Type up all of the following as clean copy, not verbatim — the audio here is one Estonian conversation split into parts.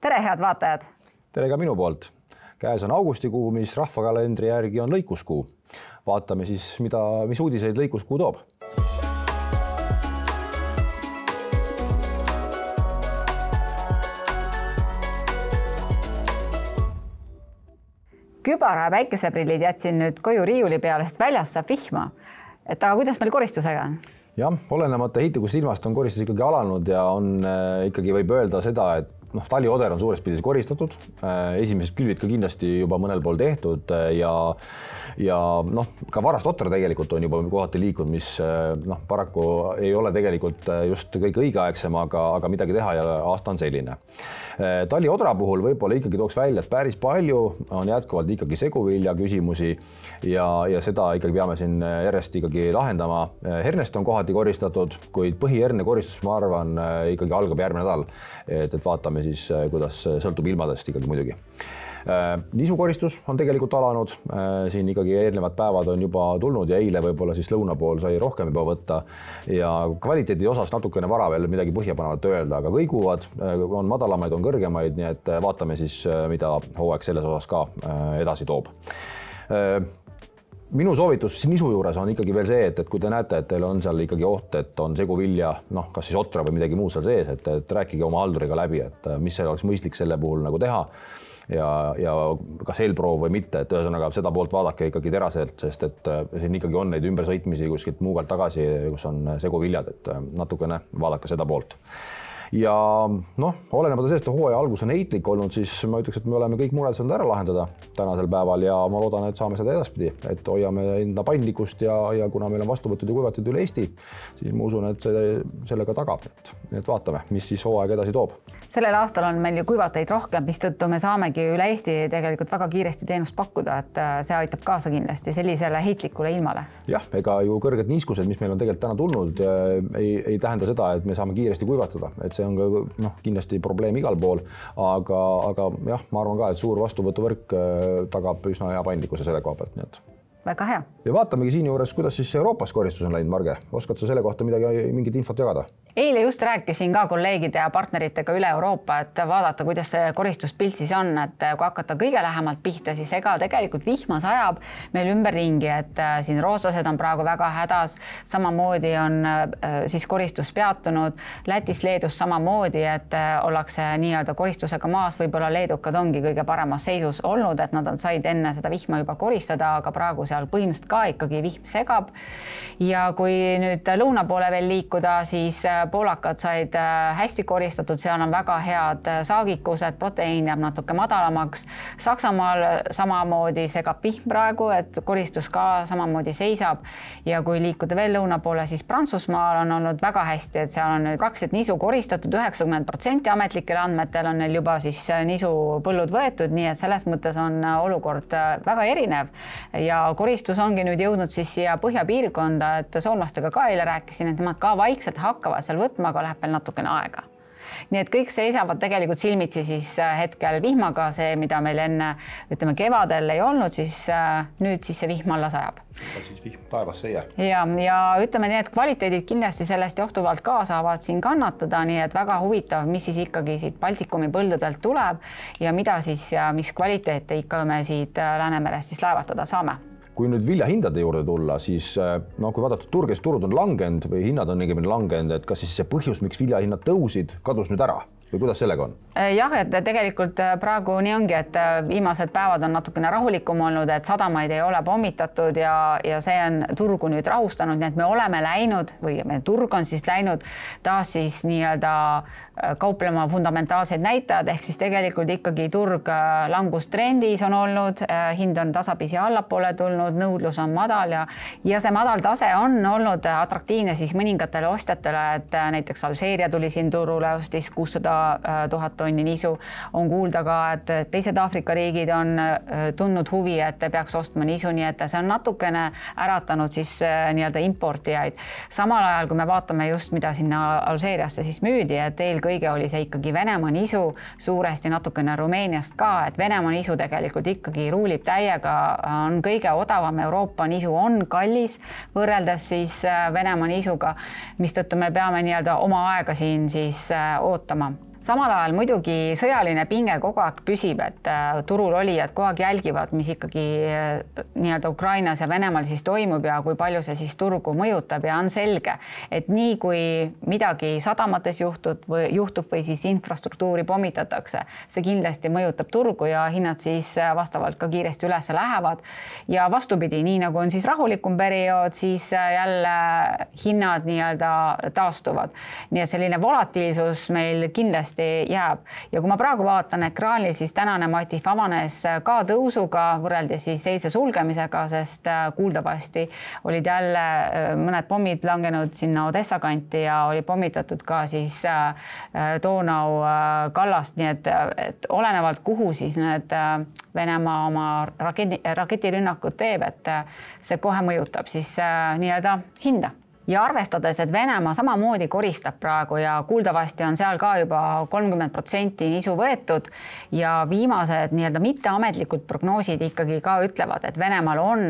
Tere, head vaatajad! Tere ka minu poolt. Käes on augustikuu, mis rahvakalendri järgi on lõikuskuu. Vaatame siis, mis uudiseid lõikuskuu toob. Kübara ja päikeseprillid jätsin nüüd koju riiuli peale, sest väljas saab vihma. Aga kuidas meil koristusega on? Jah, olenemata heitukust ilmast on koristus ikkagi alanud ja on ikkagi võib öelda seda, et talioder on suures pildis koristatud. Esimesed külvid ka kindlasti juba mõnel pool tehtud ja ka varast otra tegelikult on juba kohati liikunud, mis paraku ei ole tegelikult just kõik õigeaegsem, aga midagi teha ja aasta on selline. Taliodra puhul võib-olla ikkagi tooks välja, et päris palju on jätkuvalt ikkagi seguvilja küsimusi ja seda ikkagi peame siin järjest ikkagi lahendama. Hernest on kohati koristatud, kuid põhiherne koristus, ma arvan, ikkagi algab järgmine nädal, et vaatame siis, kuidas sõltub ilmadest ikkagi muidugi. Nisukoristus on tegelikult alanud, siin ikkagi eelnevad päevad on juba tulnud ja eile võib-olla siis lõuna pool sai rohkem juba võtta ja kvaliteedi osas natukene vara veel midagi põhjapanevat öelda, aga kõiguvad, on madalamaid, on kõrgemaid, nii et vaatame siis, mida hooaeg selles osas ka edasi toob. Minu soovitus nisu juures on ikkagi veel see, et kui te näete, et teil on seal ikkagi oht, et on seguvilja, kas siis otra või midagi muud seal sees, et rääkige oma halduriga läbi, et mis see oleks mõistlik selle puhul nagu teha ja kas eelproov või mitte, et ühesõnaga seda poolt vaadake ikkagi teraselt, sest et siin ikkagi on neid ümbersõitmisi kuskilt muugalt tagasi, kus on seguviljad, et natukene vaadake seda poolt. Ja olenemata sellest, et hooaja algus on heitlik olnud, siis ma ütleks, et me oleme kõik mured saanud ära lahendada tänasel päeval ja ma loodan, et saame seda edaspidi, et hoiame enda paindlikkust ja kuna meil on vastuvõtud ja kuivatud üle Eesti, siis ma usun, et sellega tagab. Et vaatame, mis siis hooaeg edasi toob. Sellel aastal on meil ju kuivateid rohkem, mistõttu me saamegi üle Eesti tegelikult väga kiiresti teenust pakkuda, et see aitab kaasa kindlasti sellisele heitlikule ilmale. Jah, ega ju kõrged niiskused, mis meil on tegelikult täna tulnud, ei tähenda seda, et me saame kiiresti kuivatada, et see on ka kindlasti probleem igal pool, aga jah, ma arvan ka, et suur vastuvõtuvõrk tagab üsna hea paindlikkuse selle koha pealt, nii et väga hea. Ja vaatamegi siin juures, kuidas siis Euroopas koristus on läinud, Marge. Oskad sa selle kohta mingit infot jagada? Eile just rääkisin ka kolleegide ja partneritega üle Euroopa, et vaadata, kuidas see koristuspilt siis on, et kui hakata kõige lähemalt pihta, siis ega tegelikult vihma sajab meil ümberringi, et siin rooslased on praegu väga hädas, samamoodi on siis koristus peatunud, Lätis, Leedus samamoodi, et ollakse nii-öelda koristusega maas, võib-olla leedukad ongi kõige paremas seisus olnud, et nad said enne seda vihma juba koristada, aga praegu seal põhimõtteliselt ka ikkagi vihm segab. Ja kui nüüd lõuna poole veel liikuda, siis poolakad said hästi koristatud, seal on väga head saagikused, proteiin jääb natuke madalamaks. Saksamaal samamoodi segab vihm praegu, et koristus ka samamoodi seisab. Ja kui liikuda veel lõuna poole, siis Prantsusmaal on olnud väga hästi, et seal on nüüd praktiliselt nisu koristatud, 90% ametlikel andmetel on neil juba siis nisu põllud võetud, nii et selles mõttes on olukord väga erinev ja koristus ongi nüüd jõudnud siis siia põhjapiirkonda, et soomlastega ka eile rääkisin, et nemad ka vaikselt hakkavad seal võtma, aga läheb veel natukene aega. Nii et kõik seisavad tegelikult silmitsi siis hetkel vihmaga, see, mida meil enne kevadel ei olnud, siis nüüd siis see vihm alla sajab. Siis vihm taevasse ei jää. Ja ütleme nii, et kvaliteedid kindlasti sellest johtuvalt ka saavad siin kannatada, nii et väga huvitav, mis siis ikkagi siit Baltikumi põldudelt tuleb ja mida siis ja mis kvaliteete ikka me siit Läänemerest siis laevatada saame. Kui nüüd viljahindade juurde tulla, siis kui vaadata turges turud on langenud või hinnad on õigemini langenud, et kas siis see põhjus, miks viljahinnad tõusid, kadus nüüd ära? Või kuidas sellega on? Jah, et tegelikult praegu nii ongi, et viimased päevad on natukene rahulikum olnud, et sadamaid ei ole pommitatud ja see on turgu nüüd rahustanud, nii et me oleme läinud või meie turg on siis läinud taas siis nii-öelda kauplema fundamentaalseid näitajad, ehk siis tegelikult ikkagi turg langustrendis on olnud, hind on tasapisi allapoole tulnud, nõudlus on madal ja see madal tase on olnud atraktiivne siis mõningatele ostjatele, et näiteks Alžeeria tuli siin turule, ostis 600 000 tonni nisu, on kuulda ka, et teised Aafrika riigid on tundnud huvi, et peaks ostma nisu, nii et see on natukene äratanud siis nii-öelda importijaid. Samal ajal, kui me vaatame just, mida sinna Alžeeriasse siis müüdi, et eelkõige oli see ikkagi Venemaa nisu, suuresti natukene Rumeeniast ka, et Venemaa nisu tegelikult ikkagi ruulib täiega, on kõige odavam, Euroopa nisu on kallis võrreldes siis Venemaa nisuga, mistõttu me peame nii-öelda oma aega siin siis ootama. samal ajal muidugi sõjaline pinge kogu aeg püsib, et turul olijad kogu aeg jälgivad, mis ikkagi nii-öelda Ukrainas ja Venemaal siis toimub ja kui palju see siis turgu mõjutab ja on selge, et nii kui midagi sadamates juhtub või siis infrastruktuuri pommitatakse, see kindlasti mõjutab turgu ja hinnad siis vastavalt ka kiiresti üles lähevad ja vastupidi, nii nagu on siis rahulikum periood, siis jälle hinnad nii-öelda taastuvad. Nii et selline volatiilsus meil kindlasti jääb ja kui ma praegu vaatan ekraanil, siis tänane Matif avanes ka tõusuga võrreldes siis eilse sulgemisega, sest kuuldavasti olid jälle mõned pommid langenud sinna Odessa kanti ja oli pommitatud ka siis Donau kallast, nii et olenevalt kuhu siis need Venemaa oma raketirünnakud teeb, et see kohe mõjutab siis nii-öelda hinda. Ja arvestades, et Venemaa samamoodi koristab praegu ja kuuldavasti on seal ka juba 30% nisu võetud ja viimased nii-öelda mitteametlikud prognoosid ikkagi ka ütlevad, et Venemaal on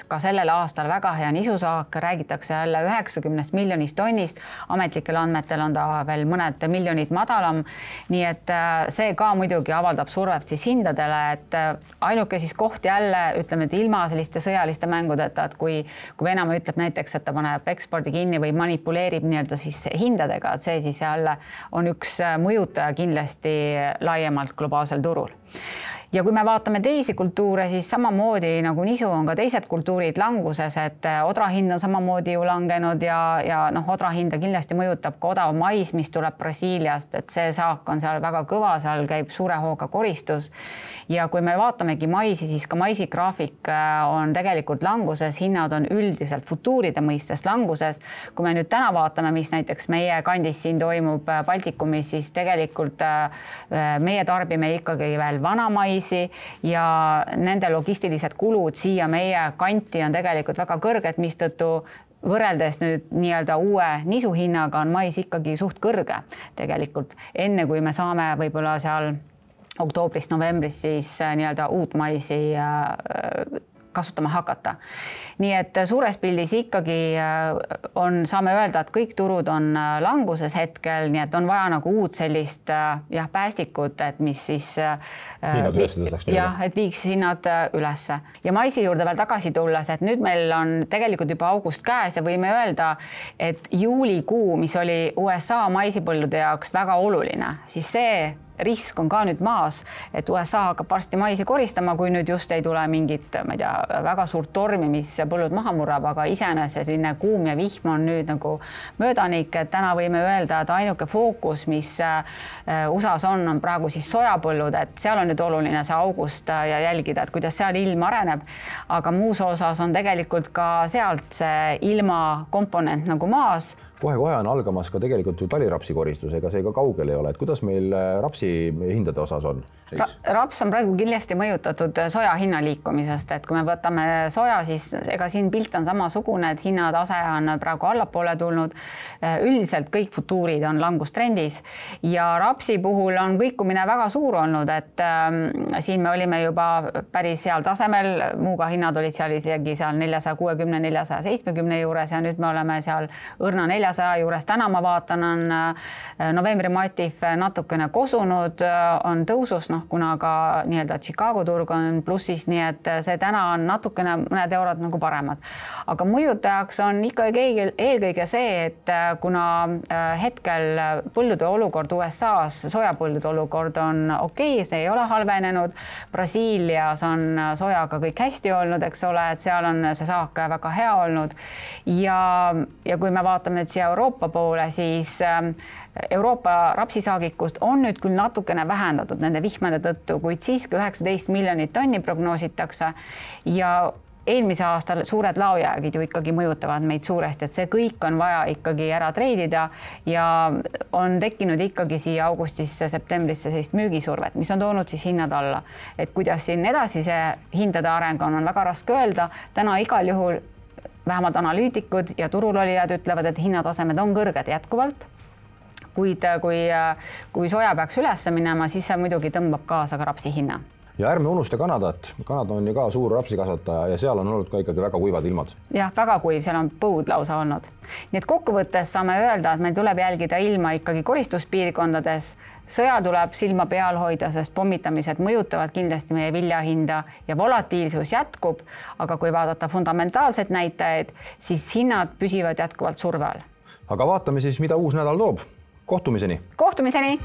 ka sellel aastal väga hea nisusaak, räägitakse jälle 90 miljonist tonnist, ametlikel andmetel on ta veel mõned miljonid madalam, nii et see ka muidugi avaldab survet siis hindadele, et ainuke siis koht jälle, ütleme, et ilma selliste sõjaliste mängudeta, et kui Venemaa ütleb näiteks, et ta paneb ekspordi kinni või manipuleerib nii-öelda siis hindadega, et see siis jälle on üks mõjutaja kindlasti laiemalt globaalsel turul. Ja kui me vaatame teisi kultuure, siis samamoodi nagu nisu on ka teised kultuurid languses, et odra hind on samamoodi ju langenud ja odra hinda kindlasti mõjutab ka odav mais, mis tuleb Brasiiliast, et see saak on seal väga kõva, seal käib suure hooga koristus. Ja kui me vaatamegi maisi, siis ka maisi graafik on tegelikult languses, hinnad on üldiselt futuuride mõistes languses. Kui me nüüd täna vaatame, mis näiteks meie kandis siin toimub Baltikumis, siis tegelikult meie tarbime ikkagi veel vana maisi ja nende logistilised kulud siia meie kanti on tegelikult väga kõrged, mistõttu võrreldes nüüd nii-öelda uue nisuhinnaga on mais ikkagi suht kõrge tegelikult. Enne kui me saame võib-olla seal oktoobris-novembris siis nii-öelda uut maisi kasutama hakata. Nii et suures pildis ikkagi saame öelda, et kõik turud on languses hetkel, nii et on vaja nagu uut sellist päästikut, et mis siis et viiks hinnad ülesse. Ja maisi juurde veel tagasi tulles, et nüüd meil on tegelikult juba august käes ja võime öelda, et juulikuu, mis oli USA maisipõllude jaoks väga oluline, siis see risk on ka nüüd maas, et USA hakkab varsti maisi koristama, kui nüüd just ei tule mingit, ma ei tea, väga suurt tormi, mis põllud maha murrab, aga iseenesest selline kuum ja vihm on nüüd nagu möödanik, et täna võime öelda, et ainuke fookus, mis USA-s on praegu siis sojapõllud, et seal on nüüd oluline see august ja jälgida, et kuidas seal ilm areneb, aga muus osas on tegelikult ka sealt see ilma komponent nagu maas. Kohe-kohe on algamas ka tegelikult ju talirapsi koristus, ega see ka kaugel ei ole, et kuidas meil rapsi hindade osas on? Raps on praegu kindlasti mõjutatud soja hinna liikumisest, et kui me võtame soja, siis ega siin pilt on samasugune, et hinnatase on praegu allapoole tulnud. Üldiselt kõik futuurid on langustrendis ja rapsi puhul on kõikumine väga suur olnud, et siin me olime juba päris heal tasemel, muuga hinnad olid seal isegi seal 460-470 juures ja nüüd me oleme seal õrna 400 juures. Täna ma vaatan, on novembri Matif natukene kosunud, on tõusus, kuna ka nii-öelda Chicago turg on plussis, nii et see täna on natukene mõned eurod nagu paremad. Aga mõjutajaks on ikkagi eelkõige see, et kuna hetkel põllude olukord USA-s, sojapõllude olukord on okei, see ei ole halvenenud. Brasiilias on sojaga kõik hästi olnud, eks ole, et seal on see saak väga hea olnud. Ja kui me vaatame nüüd siia Euroopa poole, siis Euroopa rapsisaagikust on nüüd küll natukene vähendatud nende vihmade tõttu, kuid siiski 19 miljonit tonni prognoositakse ja eelmise aastal suured laojäägid ju ikkagi mõjutavad meid suuresti, et see kõik on vaja ikkagi ära treidida ja on tekkinud ikkagi siia augustisse, septembrisse sellist müügisurvet, mis on toonud siis hinnad alla. Et kuidas siin edasi see hindade areng on väga raske öelda. Täna igal juhul vähemalt analüütikud ja turulolijad ütlevad, et hinnatasemed on kõrged jätkuvalt. Kuid kui soja peaks üles minema, siis see muidugi tõmbab kaasa ka rapsi hinna. ja ärme unusta Kanadat. Kanada on ju ka suur rapsikasvataja ja seal on olnud ka ikkagi väga kuivad ilmad. Jah, väga kuiv, seal on põud lausa olnud. Nii et kokkuvõttes saame öelda, et meil tuleb jälgida ilma ikkagi koristuspiirkondades. Sõja tuleb silma peal hoida, sest pommitamised mõjutavad kindlasti meie viljahinda ja volatiilsus jätkub, aga kui vaadata fundamentaalseid näitajaid, siis hinnad püsivad jätkuvalt surve all. Aga vaatame siis, mida uus nädal toob. Kohtumiseni! Kohtumiseni!